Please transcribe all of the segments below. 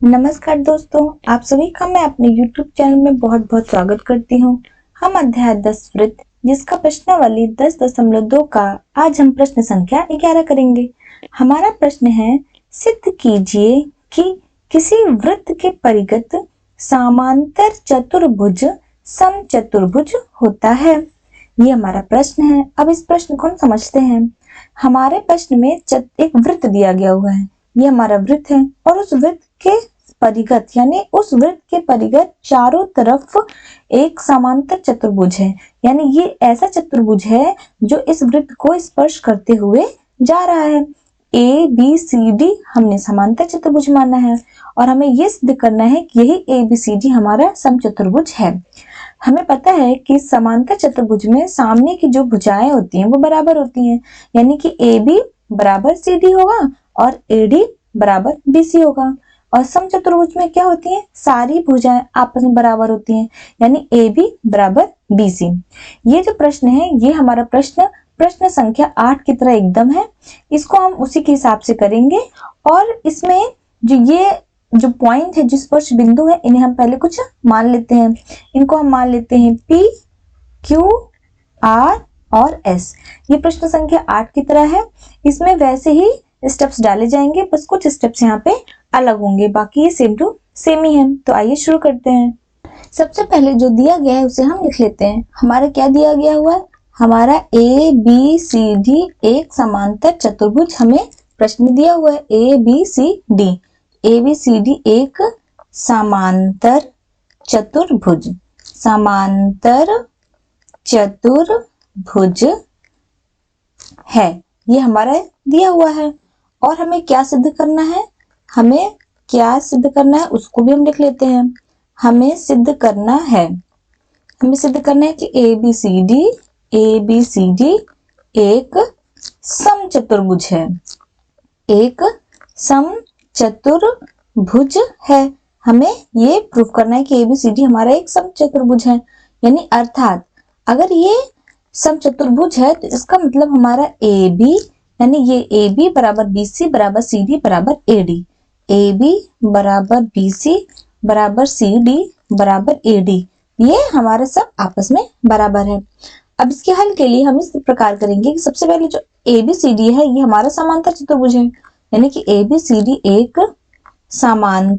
नमस्कार दोस्तों, आप सभी का मैं अपने YouTube चैनल में बहुत बहुत स्वागत करती हूँ। हम अध्याय 10 वृत्त जिसका प्रश्नावली 10.2 का आज हम प्रश्न संख्या 11 करेंगे। हमारा प्रश्न है, सिद्ध कीजिए कि किसी वृत्त के परिगत समांतर चतुर्भुज समचतुर्भुज होता है। ये हमारा प्रश्न है। अब इस प्रश्न को हम समझते हैं। हमारे प्रश्न में एक वृत्त दिया गया हुआ है। ये हमारा वृत्त है और उस वृत्त के परिगत यानी उस वृत्त के परिगत चारों तरफ एक समांतर चतुर्भुज है। यानी ये ऐसा चतुर्भुज है जो इस वृत्त को स्पर्श करते हुए जा रहा है। ए बी सी डी हमने समांतर चतुर्भुज माना है और हमें ये सिद्ध करना है कि यही ए बी सी डी हमारा समचतुर्भुज है। हमें पता है कि समांतर चतुर्भुज में सामने की जो भुजाएं होती हैं वो बराबर होती हैं, यानी कि ए बी बराबर सी डी होगा और ए डी बराबर बी सी होगा। और समचतुर्भुज में क्या होती है, सारी भुजाएं आपस में बराबर होती हैं, यानी ए बी बराबर बी सी। ये जो प्रश्न है ये हमारा प्रश्न संख्या 8 की तरह एकदम है। इसको हम उसी के हिसाब से करेंगे और इसमें जो पॉइंट है, जो स्पर्श बिंदु है, इन्हें हम पहले कुछ मान लेते हैं। इनको हम मान लेते हैं P, Q, R और S। ये प्रश्न संख्या 8 की तरह है। इसमें वैसे ही स्टेप्स डाले जाएंगे, बस कुछ स्टेप्स यहाँ पे अलग होंगे, बाकी ये सेम टू सेम ही है। तो आइए शुरू करते हैं। सबसे पहले जो दिया गया है उसे हम लिख लेते हैं। हमारा क्या दिया गया हुआ है, हमारा ए बी सी डी एक समांतर चतुर्भुज हमें प्रश्न में दिया हुआ है। ए बी सी डी एक समांतर चतुर्भुज है, ये हमारा दिया हुआ है। और हमें क्या सिद्ध करना है, उसको भी हम लिख लेते हैं। हमें सिद्ध करना है कि ए बी सी डी एक समचतुर्भुज है, हमें ये प्रूफ करना है कि ए बी सी डी हमारा एक समचतुर्भुज है। यानी अर्थात अगर ये समचतुर्भुज है तो इसका मतलब हमारा ए बी, यानी ये ए बी बराबर बी सी बराबर सी डी बराबर ए डी, ए बी बराबर बी सी बराबर सी डी बराबर ए डी, ये हमारे सब आपस में बराबर है। अब इसके हल के लिए हम इस प्रकार करेंगे कि सबसे पहले जो ए बी सी डी है ये हमारा समांतर चतुर्भुज है, यानी कि ए बी सी डी एक समांतर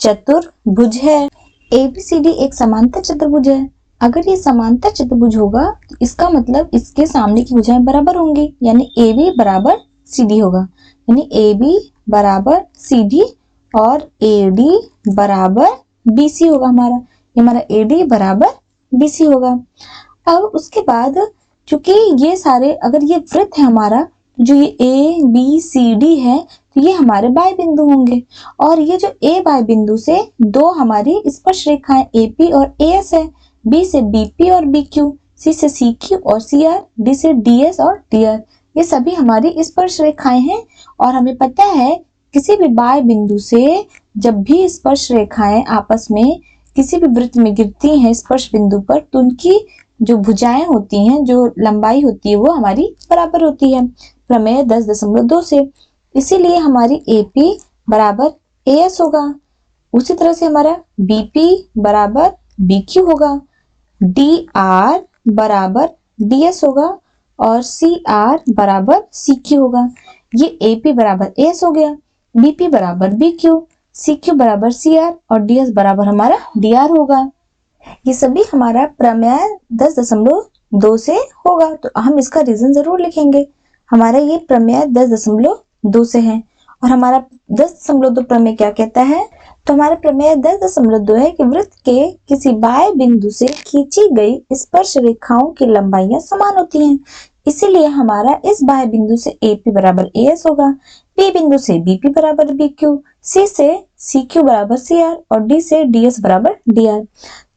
चतुर्भुज है। ए बी सी डी एक समांतर चतुर्भुज है। अगर ये समांतर चतुर्भुज होगा तो इसका मतलब इसके सामने की भुजाएं बराबर होंगी, यानी ए बी बराबर सी डी होगा, यानी ए बी बराबर सी डी और ए डी बराबर बी सी होगा। हमारा ए डी बराबर बी सी होगा। अब उसके बाद चूंकि ये सारे, अगर ये वृत्त है हमारा, जो ये ए बी सी डी है तो ये हमारे बाय बिंदु होंगे। और ये जो ए बाय बिंदु से दो हमारी स्पर्श रेखाएं ए पी और ए एस है, बी से बी पी और बी क्यू, सी से सी क्यू और सी आर, डी से डी एस और डी आर, ये सभी हमारी स्पर्श रेखाएं हैं। और हमें पता है किसी भी बाय बिंदु से जब भी स्पर्श रेखाएं आपस में किसी भी वृत्त में गिरती हैं स्पर्श बिंदु पर, तो उनकी जो भुजाएं होती हैं, जो लंबाई होती है, वो हमारी बराबर होती है प्रमेय 10.2 से। इसीलिए हमारी AP बराबर AS होगा। उसी तरह से हमारा BP बराबर BQ होगा, DR बराबर DS होगा और CR बराबर CQ होगा। ये AP बराबर AS हो गया, BP बराबर BQ, CQ बराबर CR और DS बराबर हमारा DR होगा। ये सभी हमारा प्रमेय 10.2 से होगा। तो हम इसका रीजन जरूर लिखेंगे। हमारा ये प्रमेय 10.2 से है और हमारा 10.2 प्रमेय क्या कहता है, तो हमारा प्रमेय 10.2 है कि वृत्त के किसी बाह्य बिंदु से खींची गई स्पर्श रेखाओं की लंबाइयां समान होती हैं। इसीलिए हमारा इस बाह्य बिंदु से AP बराबर AS होगा, P बिंदु से BP बराबर BQ, C से CQ बराबर CR और D से DS बराबर DR।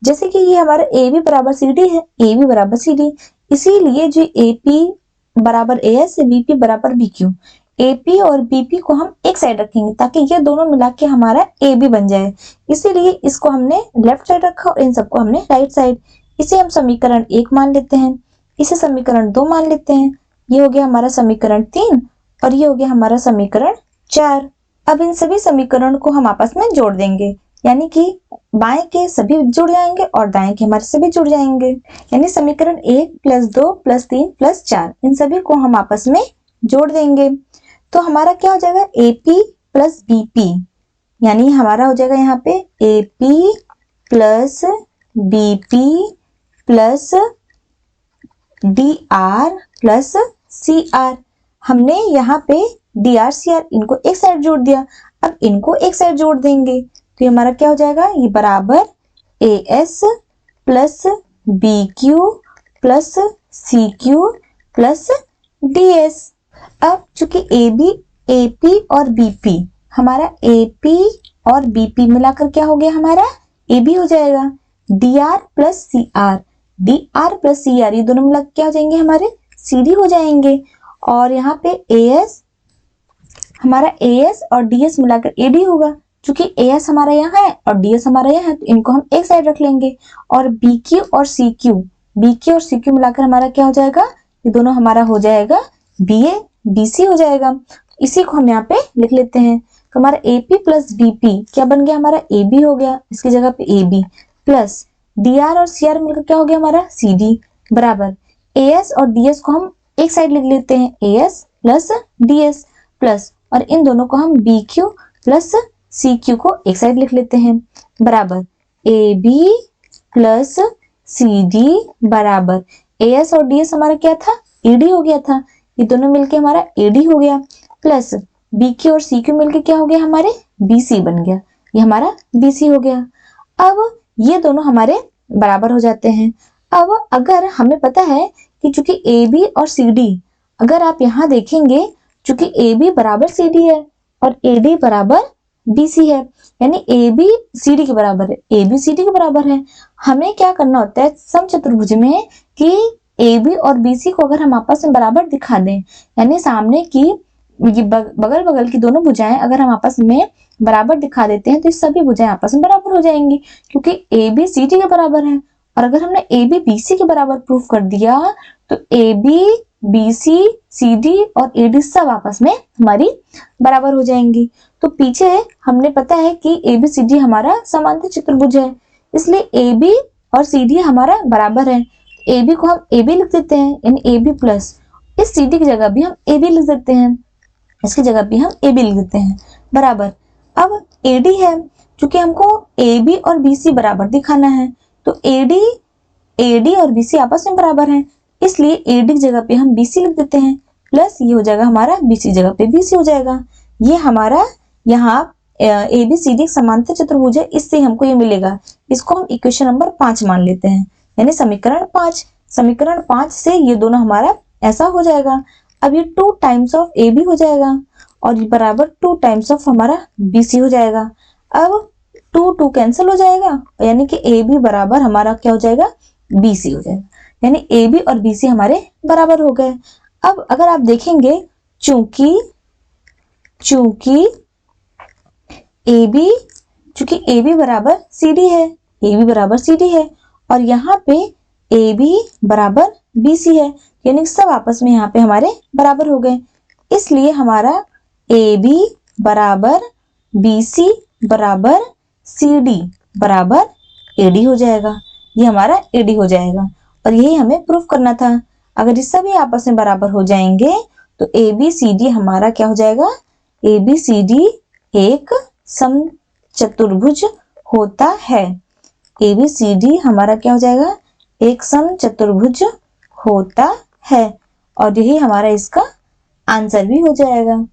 जैसे कि ये हमारा AB बराबर CD है, AB बराबर CD, इसीलिए जो AP बराबर AS से BP बराबर BQ, AP और BP को हम एक साइड रखेंगे ताकि ये दोनों मिला के हमारा AB बन जाए। इसीलिए इसको हमने लेफ्ट साइड रखा और इन सबको हमने राइट साइड। इसे हम समीकरण 1 मान लेते हैं, इसे समीकरण 2 मान लेते हैं। ये हो गया हमारा समीकरण 3 और ये हो गया हमारा समीकरण 4। अब इन सभी समीकरण को हम आपस में जोड़ देंगे, यानी कि बाएं के सभी जुड़ जाएंगे और दाएं के हमारे सभी जुड़ जाएंगे। यानी समीकरण 1 + 2 + 3 + 4 इन सभी को हम आपस में जोड़ देंगे तो हमारा क्या हो जाएगा, AP + BP, यानी हमारा हो जाएगा यहाँ पे AP + BP + DR + CR। हमने यहाँ पे DR CR इनको एक साइड जोड़ दिया, अब इनको एक साइड जोड़ देंगे तो ये हमारा क्या हो जाएगा, ये बराबर AS + BQ + CQ + DS। अब चूंकि AP और BP, हमारा AP और BP मिलाकर क्या हो गया, हमारा AB हो जाएगा। DR + CR ये दोनों मिला क्या हो जाएंगे, हमारे CD हो जाएंगे। और यहाँ पे हमारा AS और DS मिलाकर AD होगा। चूंकि AS हमारा यहाँ है और DS हमारा यहाँ है तो इनको हम एक साइड रख लेंगे। और BQ और CQ मिलाकर हमारा क्या हो जाएगा, ये दोनों हमारा हो जाएगा BA BC हो जाएगा। इसी को हम यहाँ पे लिख लेते हैं तो हमारा AP + BP क्या बन गया, हमारा AB हो गया, इसकी जगह पे AB प्लस DR और CR मिलकर क्या हो गया, हमारा CD बराबर AS और DS को हम एक साइड लिख लेते हैं, AS + DS प्लस, और इन दोनों को हम BQ + CQ को एक साइड लिख लेते हैं बराबर AB + CD बराबर AS और DS हमारा क्या था, AD हो गया था, ये दोनों मिलके हमारा AD हो गया प्लस BQ और CQ मिलके क्या हो गया, हमारे BC बन गया, ये हमारा BC हो गया। अब ये दोनों हमारे बराबर हो जाते हैं। अब अगर हमें पता है कि चूंकि AB और CD, अगर आप यहाँ देखेंगे चूंकि AB बराबर CD है और AD बराबर BC है, यानी AB CD के बराबर है, AB CD के बराबर है। हमें क्या करना होता है समचतुर्भुज में कि AB और BC को अगर हम आपस में बराबर दिखा दें, यानी सामने की बगल बगल की दोनों भुजाएं अगर हम आपस में बराबर दिखा देते हैं तो सभी भुजाएं आपस में बराबर हो जाएंगी, क्योंकि AB CD के बराबर है। और अगर हमने AB BC के बराबर प्रूफ कर दिया तो AB BC CD और AD सब आपस में हमारी बराबर हो जाएंगी। तो पीछे हमने पता है कि ABCD हमारा समांतर चतुर्भुज है, इसलिए AB और CD हमारा बराबर है। AB को हम AB लिख देते हैं, यानी AB प्लस इस CD की जगह भी हम AB लिख देते हैं, इसकी जगह भी हम AB लिख देते हैं बराबर। अब AD है, क्योंकि हमको AB और BC बराबर दिखाना है तो AD और BC आपस में बराबर हैं, इसलिए AD की जगह पे हम BC लिख देते हैं प्लस ये हो जाएगा हमारा BC जगह पे BC हो जाएगा। ये हमारा यहाँ ABCD समांतर चतुर्भुज है, इससे हमको ये मिलेगा। इसको हम इक्वेशन नंबर 5 मान लेते हैं, यानी समीकरण 5। समीकरण 5 से ये दोनों हमारा ऐसा हो जाएगा। अब ये 2 टाइम्स ऑफ AB हो जाएगा और ये बराबर 2 टाइम्स ऑफ हमारा BC हो जाएगा। अब 2 कैंसिल हो जाएगा, यानी कि AB बराबर हमारा क्या हो जाएगा, BC हो जाएगा, यानी AB और BC हमारे बराबर हो गए। अब अगर आप देखेंगे चूंकि AB बराबर CD है, AB बराबर CD है और यहाँ पे AB बराबर BC है, यानी सब आपस में यहाँ पे हमारे बराबर हो गए, इसलिए हमारा AB बराबर BC बराबर CD बराबर AD हो जाएगा। ये हमारा AD हो जाएगा और यही हमें प्रूफ करना था। अगर ये सभी आपस में बराबर हो जाएंगे तो ABCD हमारा क्या हो जाएगा, ABCD एक समचतुर्भुज होता है। ABCD हमारा क्या हो जाएगा, एक समचतुर्भुज होता है और यही हमारा इसका आंसर भी हो जाएगा।